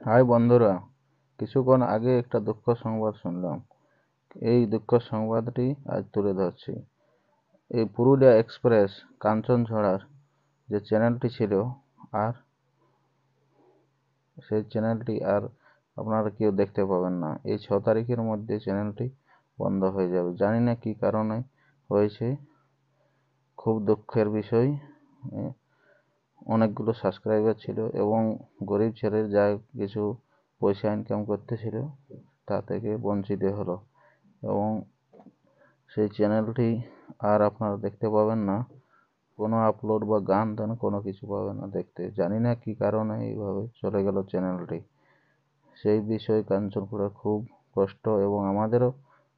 High বন্ধুরা, কিছুক্ষণ আগে একটা দুঃখ সংবাদ শুনলাম। এই দুঃখ সংবাদটি আজ তুলে ধরছি। এই পুরুলিয়া এক্সপ্রেস কাঞ্চনছড়ার যে চ্যানেলটি ছিল, আর সেই চ্যানেলটি আর আপনারা কেউ দেখতে পাবেন না। এই 6 তারিখের মধ্যে চ্যানেলটি বন্ধ হয়ে যাবে। জানি না কী কারণে হয়েছে, খুব দুঃখের বিষয়। অনেকগুলো সাবস্ক্রাইবার ছিল এবং গরিব ছেলে যা কিছু পয়সা ইনকাম করতেছিল তা থেকে বঞ্চিত হলো, এবং সেই চ্যানেলটি আর আপনারা দেখতে পাবেন না। কোনো আপলোড বা গান টান কোনো কিছু পাবেন না দেখতে। জানি না কী কারণে এইভাবে চলে গেল চ্যানেলটি। সেই বিষয়ে কাঞ্চনপুরে খুব কষ্ট, এবং আমাদেরও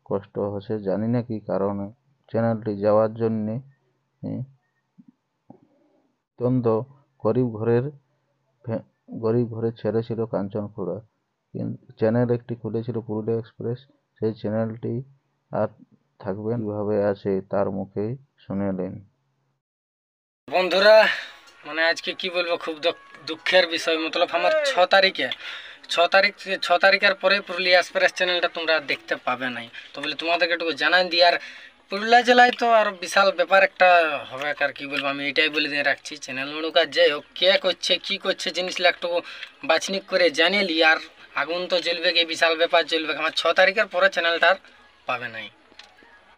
কষ্ট হচ্ছে। জানি না কী কারণে চ্যানেলটি যাওয়ার জন্যে। অত্যন্ত গরিব ঘরের ছেলে ছিল কাঞ্চনপুরা, কিন্তু চ্যানেল একটি খুলেছিল পুরুলিয়া এক্সপ্রেস। সেই চ্যানেলটি আর থাকবে না, কিভাবে আছে তার মুখেই শুনে নিন। বন্ধুরা, মানে আজকে কি বলবো, খুব দুঃখের বিষয়। মতলব আমার 6 তারিখের পরে পুরুলিয়া এক্সপ্রেস চ্যানেলটা তোমরা দেখতে পাবে নাই। তো বলে তোমাদেরকে একটু জানাই দিই। আর পুরুলিয়া জেলায় তো আর বিশাল ব্যাপার একটা হবে, আর কি বলবো, আমি এটাই বলে দিয়ে রাখছি। চ্যানেল মুড়ুকার যাই হোক, কে করছে কি করছে জিনিসটা একটু বাছনিক করে জানিয়ে লি। আর আগুন তো জ্বলবে, কি বিশাল ব্যাপার জ্বলবে। আমার 6 তারিখের পরে চ্যানেলটা আর পাবে নাই।